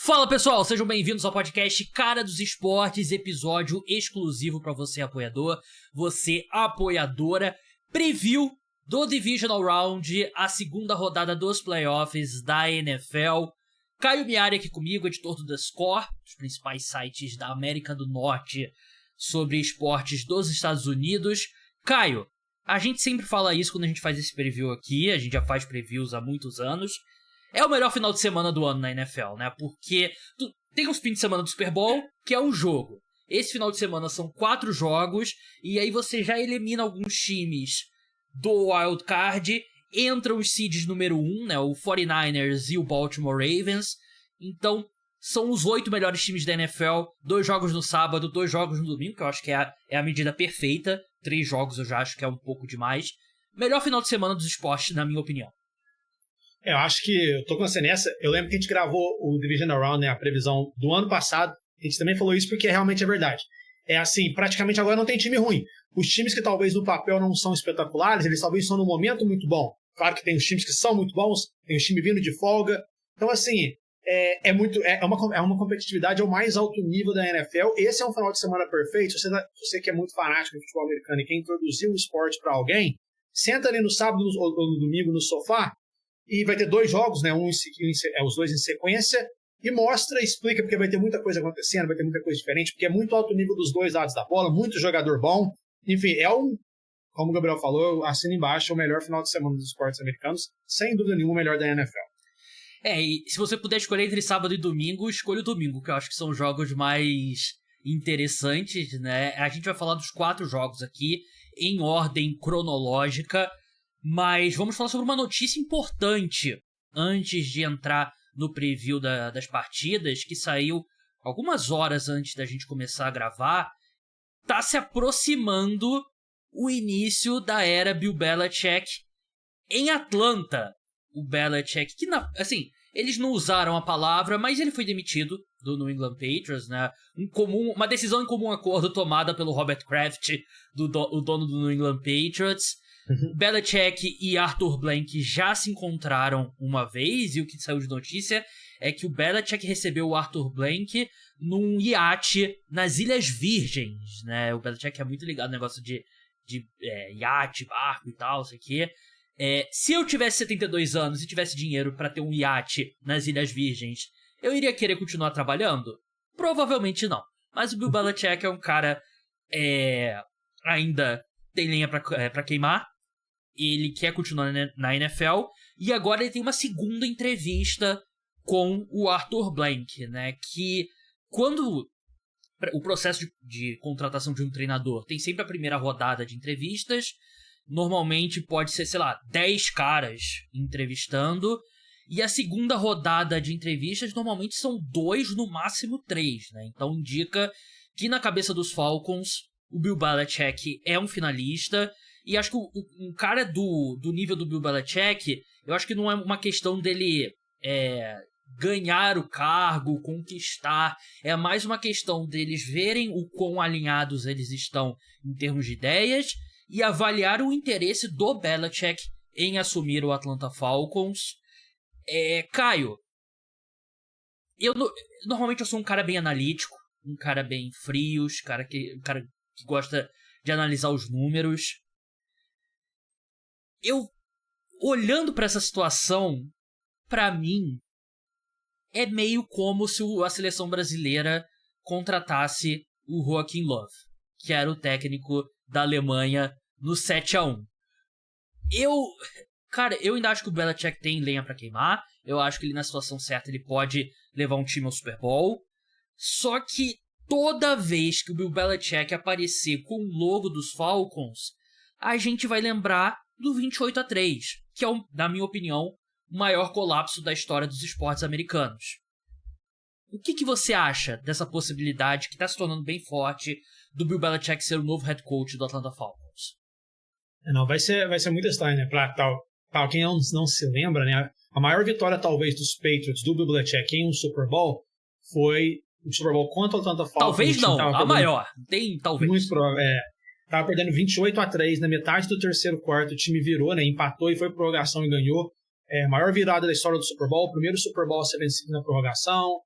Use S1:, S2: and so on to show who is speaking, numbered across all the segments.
S1: Fala pessoal, sejam bem-vindos ao podcast Cara dos Esportes, episódio exclusivo para você apoiador, você apoiadora, preview do Divisional Round, a segunda rodada dos playoffs da NFL. Caio Miari aqui comigo, editor do The Score, dos principais sites da América do Norte sobre esportes dos Estados Unidos. Caio, a gente sempre fala isso quando a gente faz esse preview aqui, a gente já faz previews há muitos anos. É o melhor final de semana do ano na NFL, né? Porque tem os fins de semana do Super Bowl, que é um jogo. Esse final de semana são 4 jogos, e aí você já elimina alguns times do Wild Card, entram os seeds número 1, né? O 49ers e o Baltimore Ravens. Então, são os 8 melhores times da NFL, 2 jogos no sábado, 2 jogos no domingo, que eu acho que é a medida perfeita. 3 jogos eu já acho que é um pouco demais. Melhor final de semana dos esportes, na minha opinião.
S2: Eu acho que eu tô com você nessa. Eu lembro que a gente gravou o Divisional Round, né, a previsão do ano passado. A gente também falou isso porque realmente é verdade. É assim, praticamente agora não tem time ruim. Os times que talvez no papel não são espetaculares, eles talvez estão num momento muito bom. Claro que tem os times que são muito bons, tem os times vindo de folga. Então, assim, é uma competitividade ao mais alto nível da NFL. Esse é um final de semana perfeito. Você que é muito fanático do futebol americano e quer introduzir o esporte para alguém, senta ali no sábado ou no domingo no sofá, e vai ter 2 jogos, né? Os 2 em sequência, e explica, porque vai ter muita coisa acontecendo, vai ter muita coisa diferente, porque é muito alto nível dos 2 lados da bola, muito jogador bom. Enfim, como o Gabriel falou, eu assino embaixo, o melhor final de semana dos esportes americanos, sem dúvida nenhuma, o melhor da NFL.
S1: E se você puder escolher entre sábado e domingo, escolha o domingo, que eu acho que são os jogos mais interessantes, né? A gente vai falar dos 4 jogos aqui, em ordem cronológica. Mas vamos falar sobre uma notícia importante antes de entrar no preview das partidas, que saiu algumas horas antes da gente começar a gravar. Tá se aproximando o início da era Bill Belichick em Atlanta. O Belichick, que assim, eles não usaram a palavra, mas ele foi demitido do New England Patriots, né? Uma decisão em comum acordo tomada pelo Robert Kraft, o dono do New England Patriots. Belichick e Arthur Blank já se encontraram uma vez, e o que saiu de notícia é que o Belichick recebeu o Arthur Blank num iate nas Ilhas Virgens, né? O Belichick é muito ligado no negócio de iate, barco e tal, sei que. Se eu tivesse 72 anos e tivesse dinheiro para ter um iate nas Ilhas Virgens, eu iria querer continuar trabalhando? Provavelmente não. Mas o Bill Belichick é um cara ainda tem lenha pra queimar. Ele quer continuar na NFL. E agora ele tem uma segunda entrevista com o Arthur Blank, né? Que quando o processo de contratação de um treinador tem sempre a primeira rodada de entrevistas. Normalmente pode ser, 10 caras entrevistando. E a segunda rodada de entrevistas normalmente são 2, no máximo 3, né? Então indica que na cabeça dos Falcons o Bill Belichick é um finalista. E acho que um cara do nível do Bill Belichick, eu acho que não é uma questão dele ganhar o cargo, conquistar. É mais uma questão deles verem o quão alinhados eles estão em termos de ideias e avaliar o interesse do Belichick em assumir o Atlanta Falcons. Caio, normalmente eu sou um cara bem analítico, um cara bem frio, um cara que gosta de analisar os números. Olhando para essa situação, para mim, é meio como se a seleção brasileira contratasse o Joachim Löw, que era o técnico da Alemanha no 7-1. Eu ainda acho que o Belichick tem lenha para queimar. Eu acho que ele, na situação certa, ele pode levar um time ao Super Bowl. Só que toda vez que o Bill Belichick aparecer com o logo dos Falcons, a gente vai lembrar do 28-3, que é, na minha opinião, o maior colapso da história dos esportes americanos. O que você acha dessa possibilidade que está se tornando bem forte do Bill Belichick ser o novo head coach do Atlanta Falcons?
S2: Não, vai ser muita história, né? Para quem não se lembra, né? A maior vitória, talvez, dos Patriots do Bill Belichick em um Super Bowl foi o Super Bowl contra o Atlanta Falcons.
S1: Talvez não, a maior. Tem talvez.
S2: Muito provável, Tava perdendo 28-3 na metade do terceiro quarto, o time virou, né? Empatou e foi para prorrogação e ganhou. Maior virada da história do Super Bowl, o primeiro Super Bowl a ser vencido na prorrogação.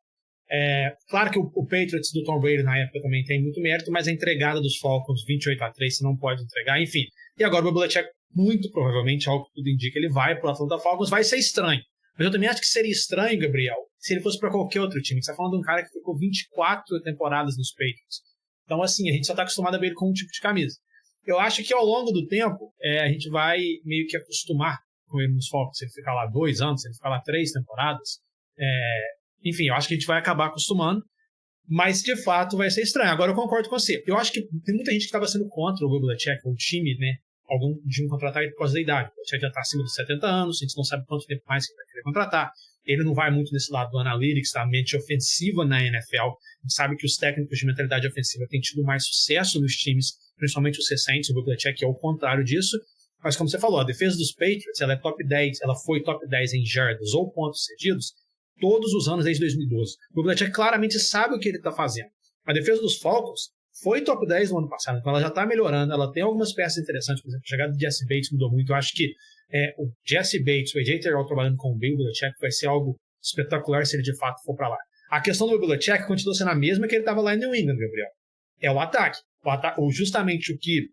S2: Claro que o Patriots do Tom Brady na época também tem muito mérito, mas a entregada dos Falcons 28-3 você não pode entregar, enfim. E agora o Belichick, muito provavelmente, algo que tudo indica, ele vai para o Atlanta Falcons, vai ser estranho. Mas eu também acho que seria estranho, Gabriel, se ele fosse para qualquer outro time. Você está falando de um cara que ficou 24 temporadas nos Patriots. Então, assim, a gente só está acostumado a ver ele com um tipo de camisa. Eu acho que ao longo do tempo, a gente vai meio que acostumar com ele nos Falcons. Se ele ficar lá 2 anos, se ele ficar lá 3 temporadas. Enfim, eu acho que a gente vai acabar acostumando. Mas, de fato, vai ser estranho. Agora, eu concordo com você. Eu acho que tem muita gente que estava sendo contra o Belichick, o time, né? Algum time contratar ele por causa da idade. O Belichick já está acima dos 70 anos, a gente não sabe quanto tempo mais que ele vai querer contratar. Ele não vai muito nesse lado do analytics, da mente ofensiva na NFL. A gente sabe que os técnicos de mentalidade ofensiva têm tido mais sucesso nos times, principalmente os recentes. O Belichick é o contrário disso. Mas, como você falou, a defesa dos Patriots, ela é top 10, ela foi top 10 em jardas ou pontos cedidos todos os anos desde 2012. O Belichick claramente sabe o que ele está fazendo. A defesa dos Falcons foi top 10 no ano passado, então ela já está melhorando, ela tem algumas peças interessantes, por exemplo, a chegada de Jesse Bates mudou muito. Eu acho que o Jesse Bates, o AJ Terrell trabalhando com o Bill Belichick vai ser algo espetacular se ele de fato for para lá. A questão do Belichick continua sendo a mesma que ele estava lá em New England, Gabriel. É o ataque. Justamente o que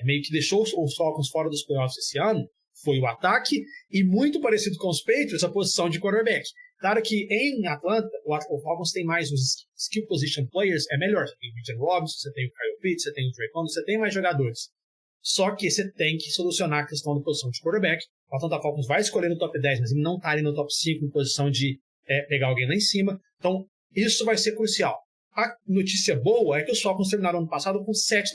S2: meio que deixou os Falcons fora dos playoffs esse ano foi o ataque, e muito parecido com os Patriots, a posição de quarterback. Claro que em Atlanta, o Falcons tem mais os skill position players, é melhor. Você tem o Bijan Robinson, você tem o Kyle Pitts, você tem o Drake London, você tem mais jogadores. Só que você tem que solucionar a questão da posição de quarterback. O Atlanta Falcons vai escolher no top 10, mas ele não está ali no top 5 em posição de pegar alguém lá em cima. Então, isso vai ser crucial. A notícia boa é que os Falcons terminaram ano passado com 7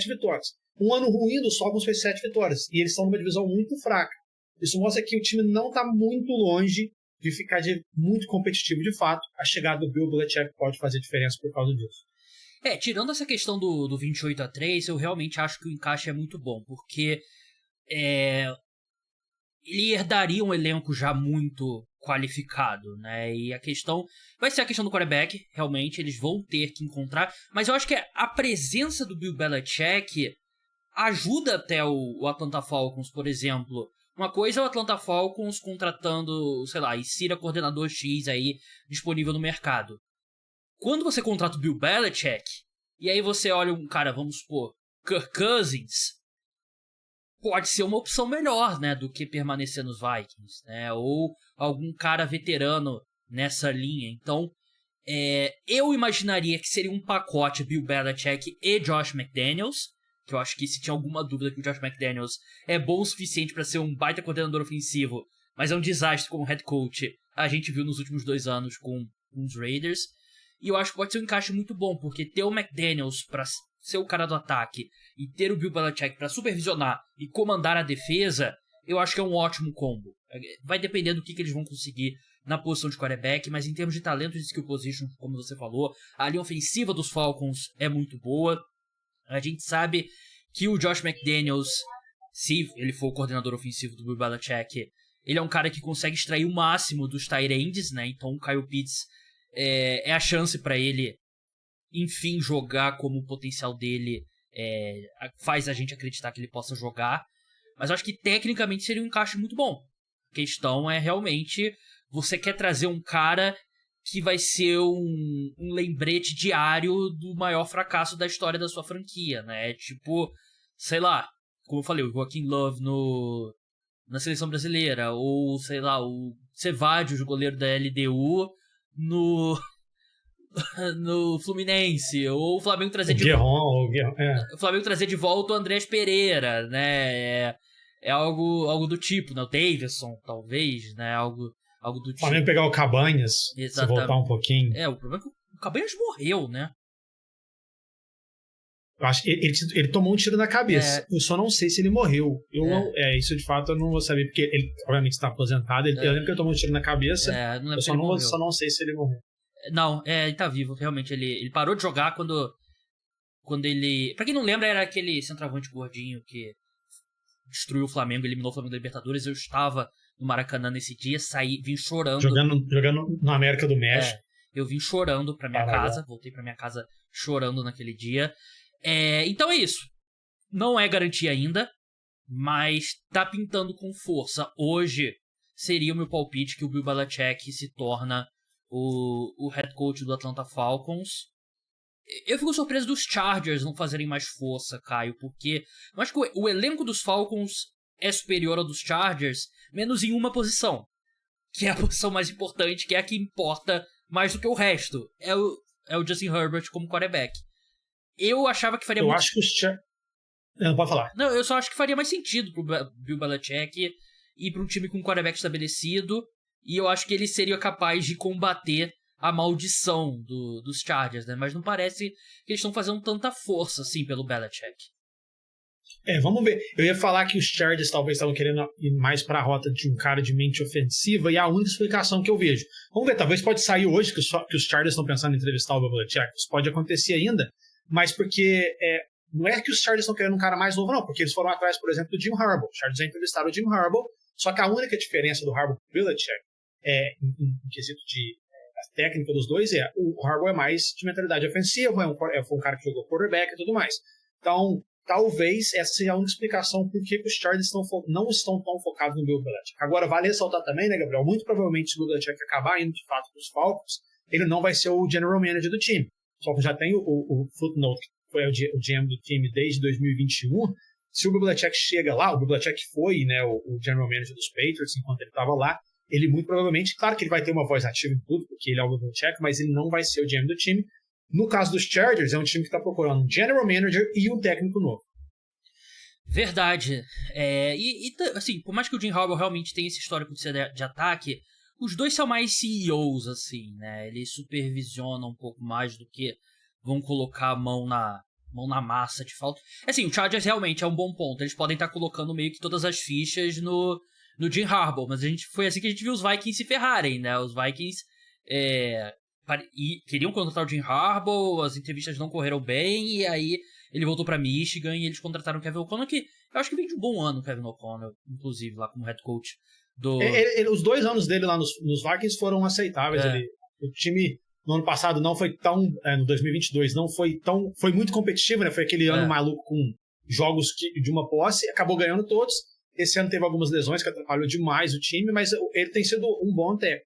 S2: vitórias. Um ano ruim dos Falcons foi 7 vitórias. E eles estão numa divisão muito fraca. Isso mostra que o time não está muito longe de ficar muito competitivo de fato. A chegada do Bill Belichick pode fazer diferença por causa disso.
S1: Tirando essa questão do 28-3, eu realmente acho que o encaixe é muito bom, porque ele herdaria um elenco já muito qualificado, né? E a questão vai ser a questão do quarterback, realmente, eles vão ter que encontrar, mas eu acho que a presença do Bill Belichick ajuda até o Atlanta Falcons, por exemplo. Uma coisa é o Atlanta Falcons contratando, sei lá, insira coordenador X aí disponível no mercado. Quando você contrata o Bill Belichick, e aí você olha um cara, vamos supor, Kirk Cousins, pode ser uma opção melhor, né, do que permanecer nos Vikings, né, ou algum cara veterano nessa linha. Então, eu imaginaria que seria um pacote Bill Belichick e Josh McDaniels, que eu acho que se tinha alguma dúvida que o Josh McDaniels é bom o suficiente para ser um baita coordenador ofensivo, mas é um desastre como head coach, a gente viu nos últimos 2 anos com os Raiders. E eu acho que pode ser um encaixe muito bom, porque ter o McDaniels para ser o cara do ataque e ter o Bill Belichick para supervisionar e comandar a defesa, eu acho que é um ótimo combo. Vai depender do que eles vão conseguir na posição de quarterback, mas em termos de talento de skill position, como você falou, a linha ofensiva dos Falcons é muito boa. A gente sabe que o Josh McDaniels, se ele for o coordenador ofensivo do Bill Belichick, ele é um cara que consegue extrair o máximo dos tight ends, né? Então o Kyle Pitts é a chance para ele, enfim, jogar como o potencial dele faz a gente acreditar que ele possa jogar. Mas eu acho que tecnicamente seria um encaixe muito bom. A questão é realmente, você quer trazer um cara que vai ser um lembrete diário do maior fracasso da história da sua franquia, né? Tipo, sei lá, como eu falei, o Joaquim Love na seleção brasileira, ou, sei lá, o Cevallos, o goleiro da LDU, no Fluminense, ou o Flamengo trazer o Flamengo trazer de volta o Andrés Pereira, né? É algo do tipo, né? O Davidson, talvez, né? Algo do tipo.
S2: O Flamengo pegar o Cabanhas,
S1: exatamente,
S2: se voltar um pouquinho.
S1: O problema é que o Cabanhas morreu, né?
S2: Eu acho que ele tomou um tiro na cabeça. Eu só não sei se ele morreu. Isso de fato eu não vou saber, porque ele obviamente está aposentado. Eu lembro que ele tomou um tiro na cabeça. Eu só não sei se ele morreu.
S1: Não, ele tá vivo, realmente. Ele parou de jogar quando ele... Pra quem não lembra, era aquele centroavante gordinho que destruiu o Flamengo, eliminou o Flamengo da Libertadores. Eu estava no Maracanã nesse dia, vim chorando.
S2: Jogando na América do México.
S1: Eu vim chorando pra minha casa, voltei pra minha casa chorando naquele dia. Então é isso. Não é garantia ainda, mas tá pintando com força. Hoje seria o meu palpite que o Bill Belichick se torna o head coach do Atlanta Falcons. Eu fico surpreso dos Chargers não fazerem mais força, Caio, porque eu acho que o elenco dos Falcons é superior ao dos Chargers, menos em uma posição, que é a posição mais importante, que é a que importa mais do que o resto. É o Justin Herbert como quarterback. Eu achava que faria
S2: Eu
S1: muito...
S2: acho que os Chargers... Não, pode falar.
S1: Não, eu só acho que faria mais sentido pro Bill Belichick ir pra um time com um quarterback estabelecido, e eu acho que ele seria capaz de combater a maldição dos Chargers, né? Mas não parece que eles estão fazendo tanta força, assim, pelo Belichick.
S2: Vamos ver. Eu ia falar que os Chargers talvez estavam querendo ir mais para a rota de um cara de mente ofensiva, e é a única explicação que eu vejo. Vamos ver, talvez pode sair hoje que os Chargers estão pensando em entrevistar o Bill Belichick. Isso pode acontecer ainda, mas porque não é que os Chargers estão querendo um cara mais novo, não, porque eles foram atrás, por exemplo, do Jim Harbaugh. Os Chargers já entrevistaram o Jim Harbaugh, só que a única diferença do Harbaugh pro Belichick em quesito de a técnica dos dois o Harbaugh é mais de mentalidade ofensiva, foi um cara que jogou quarterback e tudo mais. Então, talvez essa seja a única explicação por que os Chargers não estão tão focados no Bill Belichick. Agora, vale ressaltar também, né, Gabriel? Muito provavelmente, se o Bill Belichick acabar indo de fato para os Falcons, ele não vai ser o general manager do time. Só que já tem o footnote, que foi o GM do time desde 2021. Se o Bill Belichick chega lá, o Bill Belichick foi, né, o general manager dos Patriots enquanto ele estava lá, ele muito provavelmente, claro que ele vai ter uma voz ativa em tudo, porque ele é o Bill Belichick, mas ele não vai ser o GM do time. No caso dos Chargers, é um time que está procurando um general manager e um técnico novo.
S1: Verdade. Assim, por mais que o Jim Harbaugh realmente tenha esse histórico de ataque, os dois são mais CEOs, assim, né? Eles supervisionam um pouco mais do que vão colocar a mão na massa de falta. Assim, o Chargers realmente é um bom ponto. Eles podem estar colocando meio que todas as fichas no Jim Harbaugh, mas foi assim que a gente viu os Vikings se ferrarem, né? Os Vikings queriam contratar o Jim Harbaugh, as entrevistas não correram bem, e aí ele voltou pra Michigan e eles contrataram o Kevin O'Connell, que eu acho que vem de um bom ano o Kevin O'Connell, inclusive, lá como head coach do...
S2: Os 2 anos dele lá nos Vikings foram aceitáveis. O time no ano passado não foi tão... no 2022 não foi tão... Foi muito competitivo, né? Foi aquele ano maluco com jogos de uma posse, acabou ganhando todos. Esse ano teve algumas lesões que atrapalhou demais o time, mas ele tem sido um bom técnico.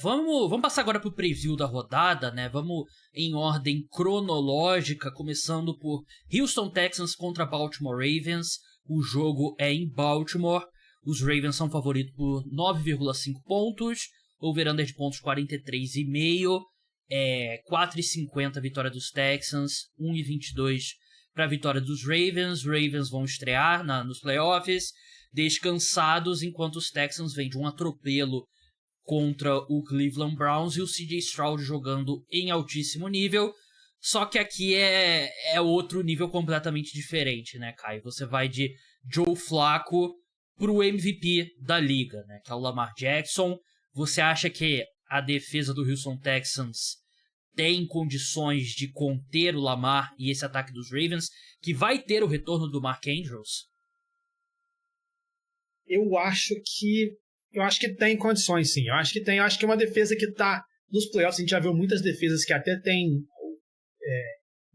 S1: Vamos passar agora pro preview da rodada, né? Vamos em ordem cronológica, começando por Houston Texans contra Baltimore Ravens. O jogo é em Baltimore. Os Ravens são favoritos por 9,5 pontos. Over-under de pontos 43,5. 4,50 vitória dos Texans. 1,22 para a vitória dos Ravens. Ravens vão estrear nos playoffs, descansados, enquanto os Texans vêm de um atropelo contra o Cleveland Browns e o CJ Stroud jogando em altíssimo nível. Só que aqui é outro nível completamente diferente, né, Caio? Você vai de Joe Flacco pro MVP da liga, né, que é o Lamar Jackson. Você acha que a defesa do Houston Texans tem condições de conter o Lamar e esse ataque dos Ravens, que vai ter o retorno do Mark Andrews?
S2: Eu acho que tem condições, sim. Eu acho que tem. Eu acho que é uma defesa que está nos playoffs. A gente já viu muitas defesas que até tem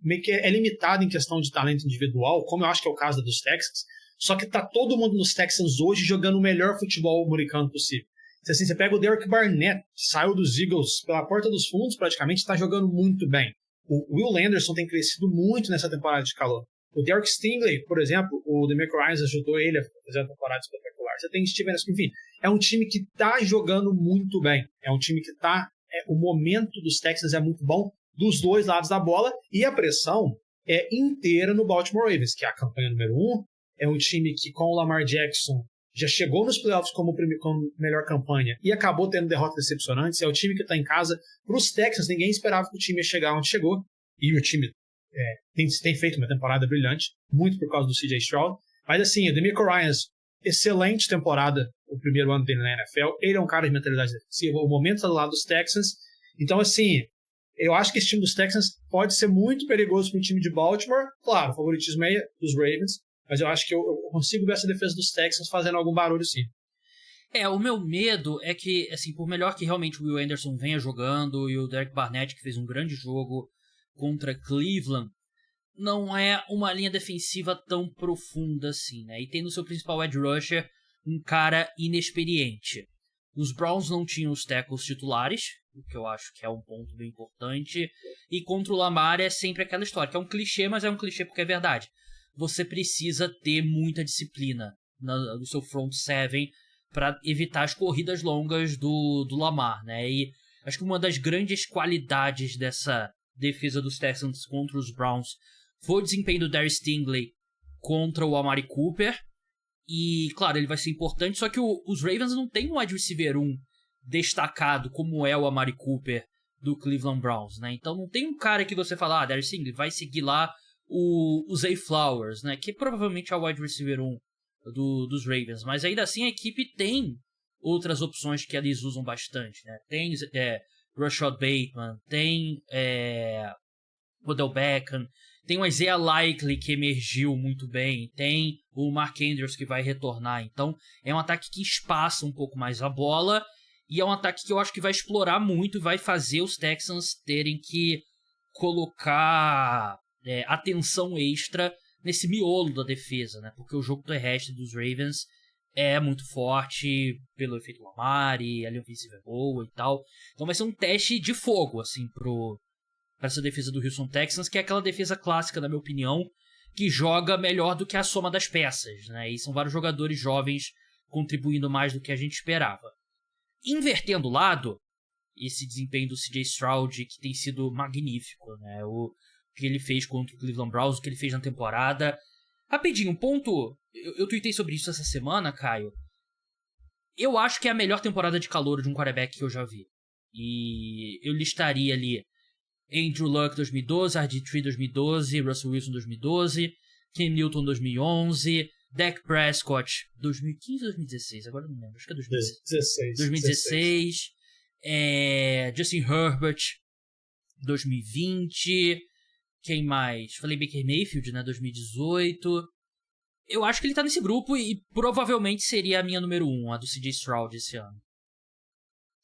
S2: meio que é limitada em questão de talento individual, como eu acho que é o caso dos Texans. Só que tá todo mundo nos Texans hoje jogando o melhor futebol americano possível. Assim, você pega o Derek Barnett, que saiu dos Eagles pela porta dos fundos praticamente, está jogando muito bem. O Will Anderson tem crescido muito nessa temporada de calor. O Derek Stingley, por exemplo, o DeMarco Ryans ajudou ele a fazer uma temporada espetacular. Você tem Steven, enfim, é um time que está jogando muito bem. É um time que está... o momento dos Texans é muito bom dos dois lados da bola e a pressão é inteira no Baltimore Ravens, que é a campanha número 1. É um time que, com o Lamar Jackson, já chegou nos playoffs como melhor campanha e acabou tendo derrotas decepcionantes. É o time que está em casa. Para os Texans, ninguém esperava que o time ia chegar onde chegou. E o time tem feito uma temporada brilhante, muito por causa do CJ Stroud. Mas assim, o DeMarco Ryans, excelente temporada, o primeiro ano dele na NFL. Ele é um cara de mentalidade defensiva. O momento está do lado dos Texans. Então, assim, eu acho que esse time dos Texans pode ser muito perigoso para o time de Baltimore. Claro, o favoritismo é dos Ravens. Mas eu acho que eu consigo ver essa defesa dos Texans fazendo algum barulho, sim.
S1: O meu medo é que, assim, por melhor que realmente o Will Anderson venha jogando e o Derek Barnett, que fez um grande jogo contra Cleveland, não é uma linha defensiva tão profunda assim, né? E tem no seu principal edge rusher um cara inexperiente. Os Browns não tinham os tackles titulares, o que eu acho que é um ponto bem importante. E contra o Lamar é sempre aquela história, que é um clichê, mas é um clichê porque é verdade. Você precisa ter muita disciplina no seu front seven para evitar as corridas longas do Lamar, né? E acho que uma das grandes qualidades dessa defesa dos Texans contra os Browns foi o desempenho do Darius Stingley contra o Amari Cooper. E, claro, ele vai ser importante, só que os Ravens não tem um wide receiver 1 destacado como é o Amari Cooper do Cleveland Browns, né? Então não tem um cara que você fala, Darius Stingley vai seguir lá o Zay Flowers, né? Que provavelmente é o wide receiver 1 dos Ravens, mas ainda assim a equipe tem outras opções que eles usam bastante, né? Tem Rashad Bateman, tem Odell Beckham, tem o Isaiah Likely que emergiu muito bem, tem o Mark Andrews que vai retornar, então é um ataque que espaça um pouco mais a bola e é um ataque que eu acho que vai explorar muito e vai fazer os Texans terem que colocar atenção extra nesse miolo da defesa, né? Porque o jogo terrestre dos Ravens é muito forte pelo efeito Lamar e a linha ofensiva é boa e tal. Então vai ser um teste de fogo, assim, pra essa defesa do Houston Texans, que é aquela defesa clássica, na minha opinião, que joga melhor do que a soma das peças, né? E são vários jogadores jovens contribuindo mais do que a gente esperava. Invertendo o lado, esse desempenho do CJ Stroud, que tem sido magnífico, né? O que ele fez contra o Cleveland Browns, o que ele fez na temporada. Rapidinho, um ponto... Eu tuitei sobre isso essa semana, Caio. Eu acho que é a melhor temporada de calouro de um quarterback que eu já vi. E eu listaria ali Andrew Luck 2012, RG3 2012, Russell Wilson 2012, Cam Newton 2011, Dak Prescott 2015 ou 2016? Agora não lembro, acho que é 2016. 2016. Justin Herbert 2020. Quem mais? Falei Baker Mayfield, né? 2018. Eu acho que ele tá nesse grupo e provavelmente seria a minha número 1, a do CJ Stroud esse ano.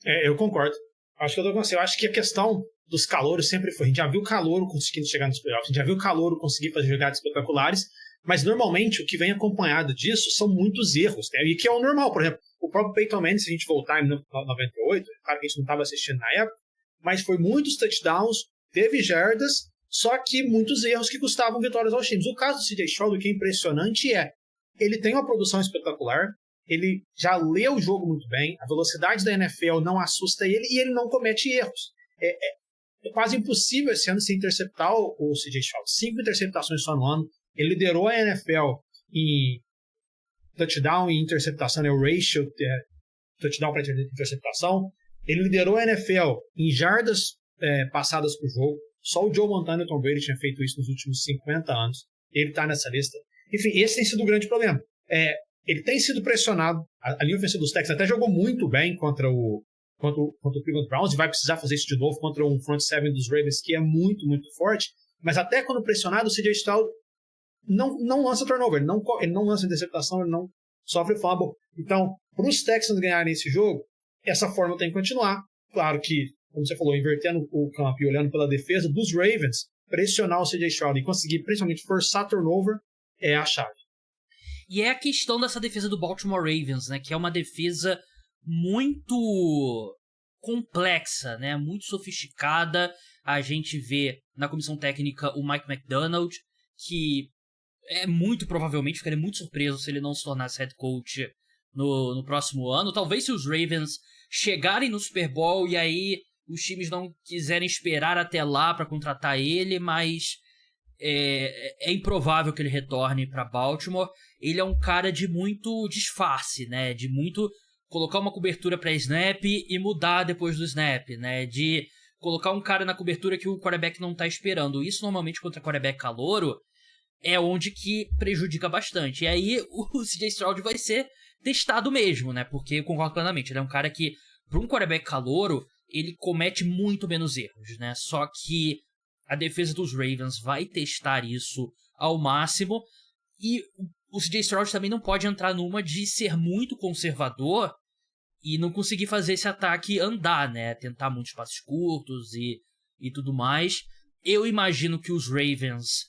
S2: Eu concordo. Acho que eu tô com você. Eu acho que a questão dos calouros sempre foi. A gente já viu o calouro conseguindo chegar nos playoffs, a gente já viu o calouro conseguir fazer jogadas espetaculares, mas normalmente o que vem acompanhado disso são muitos erros, né? E que é o normal. Por exemplo, o próprio Peyton Manning, se a gente voltar em 98, claro que a gente não estava assistindo na época, mas foi muitos touchdowns, teve jardas, só que muitos erros que custavam vitórias aos times. O caso do CJ Stroud, o que é impressionante ele tem uma produção espetacular, ele já lê o jogo muito bem, a velocidade da NFL não assusta ele e ele não comete erros. É quase impossível esse ano se interceptar o CJ Stroud. 5 interceptações só no ano. Ele liderou a NFL em touchdown e interceptação, o ratio touchdown para interceptação. Ele liderou a NFL em jardas passadas por jogo. Só o Joe Montana e o Tom Brady tinham feito isso nos últimos 50 anos. Ele está nessa lista. Enfim, esse tem sido o grande problema. Ele tem sido pressionado. A linha ofensiva dos Texans até jogou muito bem contra o Cleveland Browns e vai precisar fazer isso de novo contra um front seven dos Ravens que é muito, muito forte. Mas até quando pressionado, o CJ Stroud não lança turnover. Ele não lança interceptação, ele não sofre fumble. Então, para os Texans ganharem esse jogo, essa forma tem que continuar. Claro que, como você falou, invertendo o campo e olhando pela defesa dos Ravens, pressionar o CJ Stroud e conseguir, principalmente, forçar turnover é a chave.
S1: E é a questão dessa defesa do Baltimore Ravens, né? Que é uma defesa muito complexa, né? Muito sofisticada. A gente vê na comissão técnica o Mike McDonald, que muito provavelmente ficaria muito surpreso se ele não se tornasse head coach no próximo ano. Talvez se os Ravens chegarem no Super Bowl e aí os times não quiserem esperar até lá para contratar ele, mas é improvável que ele retorne para Baltimore. Ele é um cara de muito disfarce, né? De muito colocar uma cobertura para snap e mudar depois do snap, né? De colocar um cara na cobertura que o quarterback não tá esperando. Isso normalmente contra quarterback calouro é onde que prejudica bastante. E aí o CJ Stroud vai ser testado mesmo, né? Porque eu concordo plenamente, ele é um cara que, para um quarterback calouro, ele comete muito menos erros, né? Só que a defesa dos Ravens vai testar isso ao máximo e o CJ Stroud também não pode entrar numa de ser muito conservador e não conseguir fazer esse ataque andar, né? Tentar muitos passes curtos e tudo mais. Eu imagino que os Ravens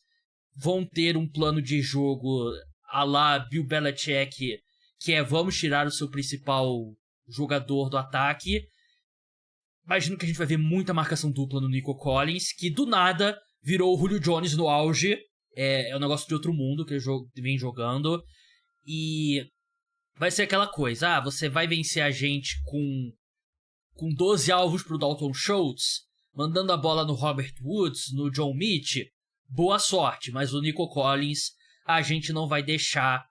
S1: vão ter um plano de jogo à la Bill Belichick, que é vamos tirar o seu principal jogador do ataque. imagino que a gente vai ver muita marcação dupla no Nico Collins, que do nada virou o Julio Jones no auge. É um negócio de outro mundo que ele vem jogando. E vai ser aquela coisa, você vai vencer a gente com 12 alvos pro Dalton Schultz, mandando a bola no Robert Woods, no John Mitch, boa sorte, mas o Nico Collins a gente não vai deixar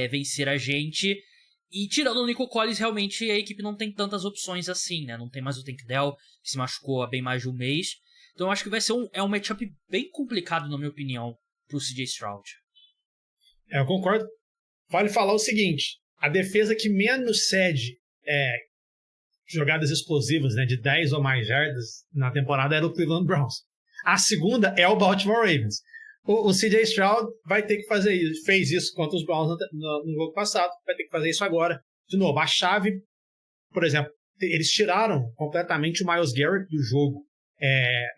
S1: vencer a gente. E tirando o Nico Collins, realmente a equipe não tem tantas opções assim, né? Não tem mais o Tank Dell, que se machucou há bem mais de um mês. Então eu acho que vai ser um matchup bem complicado, na minha opinião, pro CJ Stroud.
S2: Eu concordo. Vale falar o seguinte, a defesa que menos cede jogadas explosivas, né, de 10 ou mais jardas na temporada era o Cleveland Browns. A segunda é o Baltimore Ravens. O CJ Stroud vai ter que fazer isso. Fez isso contra os Browns no jogo passado. Vai ter que fazer isso agora. De novo, a chave, por exemplo, eles tiraram completamente o Myles Garrett do jogo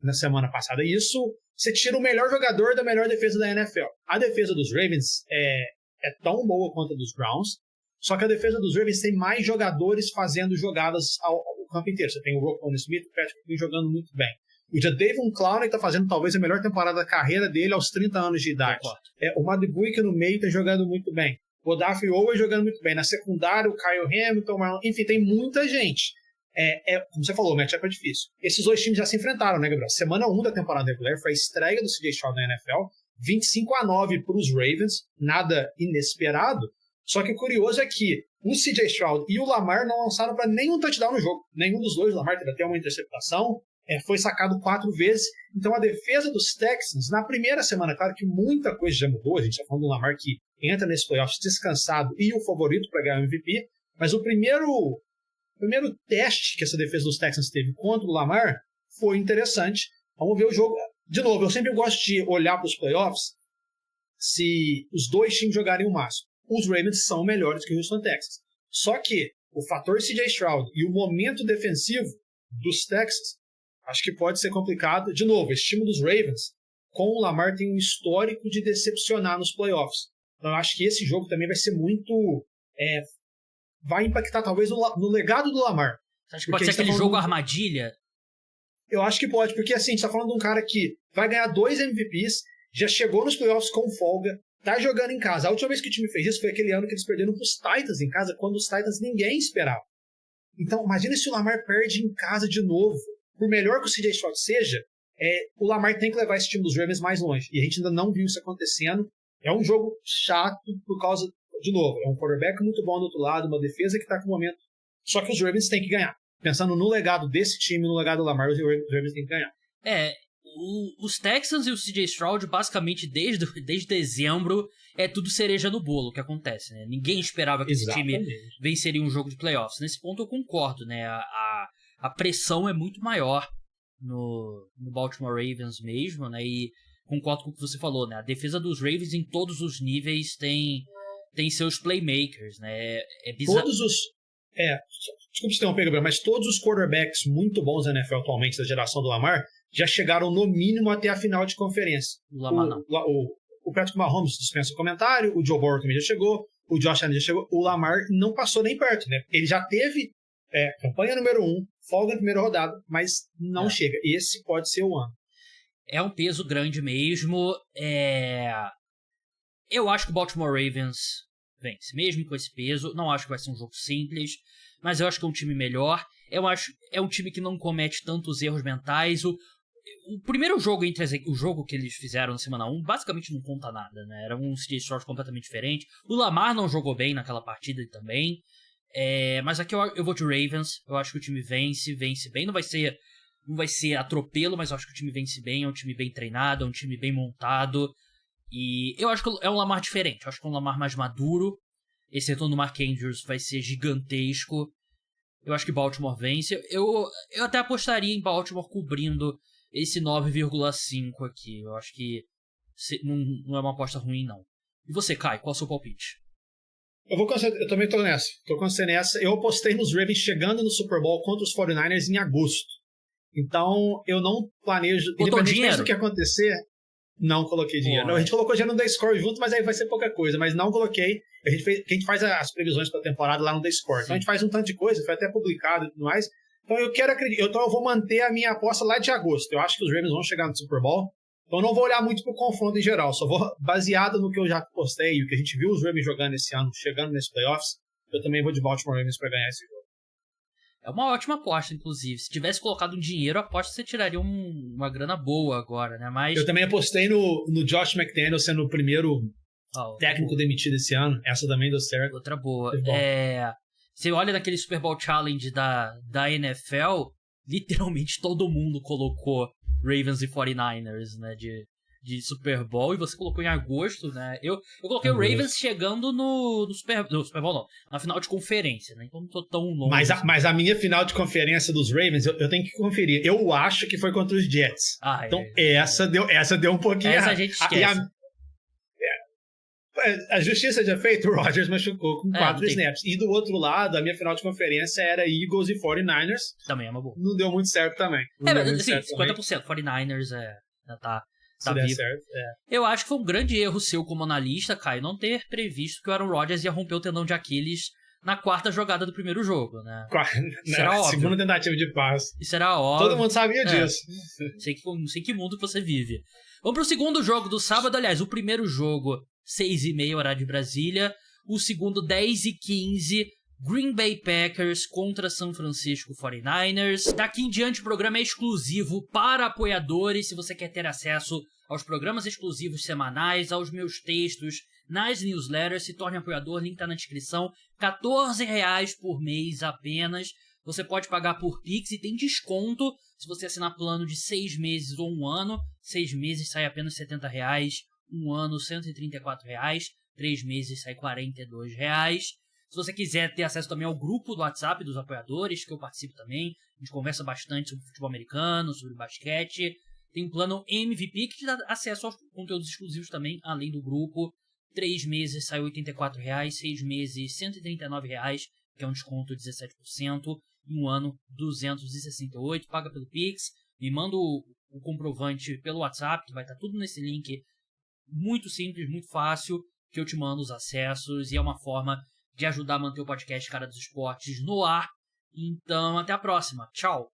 S2: na semana passada. E isso, você tira o melhor jogador da melhor defesa da NFL. A defesa dos Ravens é tão boa quanto a dos Browns, só que a defesa dos Ravens tem mais jogadores fazendo jogadas ao campo inteiro. Você tem o Roquan Smith, o Patrick Queen jogando muito bem. O Jadeveon Clowney está fazendo talvez a melhor temporada da carreira dele aos 30 anos de idade. O Madubuike no meio está jogando muito bem. O Odafe Owe jogando muito bem. Na secundária, o Kyle Hamilton, enfim, tem muita gente. Como você falou, o matchup é difícil. Esses dois times já se enfrentaram, né, Gabriel? Semana 1 da temporada regular foi a estreia do CJ Stroud na NFL. 25-9 para os Ravens, nada inesperado. Só que o curioso é que o CJ Stroud e o Lamar não lançaram para nenhum touchdown no jogo. Nenhum dos dois. O Lamar teve até uma interceptação. Foi sacado 4 vezes. Então a defesa dos Texans, na primeira semana, claro que muita coisa já mudou. A gente está falando do Lamar que entra nesse playoffs descansado e o favorito para ganhar o MVP. Mas o primeiro teste que essa defesa dos Texans teve contra o Lamar foi interessante. Vamos ver o jogo. De novo, eu sempre gosto de olhar para os playoffs se os dois times jogarem o máximo. Os Ravens são melhores que o Houston Texans. Só que o fator CJ Stroud e o momento defensivo dos Texans acho que pode ser complicado. De novo, esse time dos Ravens, com o Lamar, tem um histórico de decepcionar nos playoffs. Então, eu acho que esse jogo também vai ser muito... vai impactar, talvez, no legado do Lamar.
S1: Você acha que pode ser aquele jogo armadilha?
S2: Eu acho que pode, porque assim, a gente tá falando de um cara que vai ganhar 2 MVPs, já chegou nos playoffs com folga, tá jogando em casa. A última vez que o time fez isso foi aquele ano que eles perderam pros Titans em casa, quando os Titans ninguém esperava. Então, imagina se o Lamar perde em casa de novo. Por melhor que o CJ Stroud seja, o Lamar tem que levar esse time dos Ravens mais longe. E a gente ainda não viu isso acontecendo. É um jogo chato por causa, de novo, é um quarterback muito bom do outro lado, uma defesa que está com o momento. Só que os Ravens têm que ganhar. Pensando no legado desse time, no legado do Lamar, os Ravens têm que ganhar.
S1: Os Texans e o CJ Stroud, basicamente, desde dezembro, é tudo cereja no bolo que acontece, né? Ninguém esperava que esse time venceria um jogo de playoffs. Nesse ponto eu concordo, né? A pressão é muito maior no Baltimore Ravens mesmo, né? E concordo com o que você falou, né? A defesa dos Ravens em todos os níveis tem seus playmakers, né? É bizarro.
S2: Desculpa te interromper, Gabriel, mas todos os quarterbacks muito bons da NFL atualmente, da geração do Lamar, já chegaram no mínimo até a final de conferência.
S1: O Lamar não.
S2: O Patrick Mahomes dispensa o comentário, o Joe Burrow também já chegou, o Josh Allen já chegou, o Lamar não passou nem perto, né? Ele já teve campanha número 1, folga na primeira rodada, mas não chega. Esse pode ser o ano.
S1: É um peso grande mesmo. Eu acho que o Baltimore Ravens vence, mesmo com esse peso. Não acho que vai ser um jogo simples, mas eu acho que é um time melhor. Eu acho é um time que não comete tantos erros mentais. O primeiro jogo o jogo que eles fizeram na semana 1 basicamente não conta nada, né? Era um CJ Stroud completamente diferente. O Lamar não jogou bem naquela partida também. Mas aqui eu vou de Ravens. Eu acho que o time vence bem. Não vai ser atropelo, mas eu acho que o time vence bem. É um time bem treinado, é um time bem montado. E eu acho que é um Lamar diferente. Eu acho que é um Lamar mais maduro. Esse retorno do Mark Andrews vai ser gigantesco. Eu acho que Baltimore vence. Eu até apostaria em Baltimore cobrindo esse 9,5 aqui. Eu acho que não é uma aposta ruim, não. E você, Kai, qual é o seu palpite?
S2: Eu também tô nessa. Tô com você nessa. Eu apostei nos Ravens chegando no Super Bowl contra os 49ers em agosto. Então, eu não planejo... Independente do que acontecer, não coloquei dinheiro. Não, a gente colocou dinheiro no The Score junto, mas aí vai ser pouca coisa. Mas não coloquei. A gente faz as previsões para a temporada lá no The Score. Então, a gente faz um tanto de coisa, foi até publicado e tudo mais. Então eu quero acreditar. Então eu vou manter a minha aposta lá de agosto. Eu acho que os Ravens vão chegar no Super Bowl. Então eu não vou olhar muito pro confronto em geral. Só vou, baseado no que eu já postei e o que a gente viu os Ravens jogando esse ano, chegando nesses playoffs, eu também vou de Baltimore Ravens para ganhar esse jogo.
S1: É uma ótima aposta, inclusive. Se tivesse colocado um dinheiro, a aposta você tiraria uma grana boa agora, né? Mas...
S2: Eu também apostei no Josh McDaniels sendo o primeiro técnico demitido esse ano. Essa também deu certo.
S1: Outra boa. Você olha naquele Super Bowl Challenge da NFL, literalmente todo mundo colocou Ravens e 49ers, né? De Super Bowl, e você colocou em agosto, né? Eu coloquei o Ravens chegando no Super Bowl, não, na final de conferência, né? Então não tô tão longe.
S2: Mas a minha final de conferência dos Ravens, eu tenho que conferir. Eu acho que foi contra os Jets. Então essa deu um pouquinho
S1: errado. Essa a gente esquece.
S2: A justiça já feita, o Rodgers machucou com 4 snaps. E do outro lado, a minha final de conferência era Eagles e 49ers.
S1: Também é uma boa.
S2: Não deu muito certo também.
S1: Assim, 50%. 49ers tá vivo.
S2: Certo,
S1: Eu acho que foi um grande erro seu como analista, Caio, não ter previsto que o Aaron Rodgers ia romper o tendão de Aquiles na 4ª jogada do primeiro jogo, né?
S2: Isso era óbvio. Segunda tentativa de passe.
S1: Isso era óbvio.
S2: Todo mundo sabia disso.
S1: Não sei que mundo que você vive. Vamos pro segundo jogo do sábado. Aliás, o primeiro jogo, 6h30, horário de Brasília. O segundo, 10h15, Green Bay Packers contra San Francisco 49ers. Daqui em diante o programa é exclusivo para apoiadores. Se você quer ter acesso aos programas exclusivos semanais, aos meus textos nas newsletters, se torne apoiador, link tá na descrição. R$14 por mês apenas. Você pode pagar por Pix e tem desconto se você assinar plano de 6 meses ou 1 ano. 6 meses sai apenas R$70, 1 ano R$134, 3 meses sai R$42. Se você quiser ter acesso também ao grupo do WhatsApp dos apoiadores, que eu participo também, a gente conversa bastante sobre futebol americano, sobre basquete. Tem um plano MVP que te dá acesso aos conteúdos exclusivos também, além do grupo. 3 meses sai R$84, 6 meses R$139, que é um desconto de 17%, e 1 ano R$268. Paga pelo Pix, me manda o comprovante pelo WhatsApp, que vai estar tudo nesse link. Muito simples, muito fácil, que eu te mando os acessos, e é uma forma de ajudar a manter o podcast Cara dos Esportes no ar. Então, até a próxima. Tchau!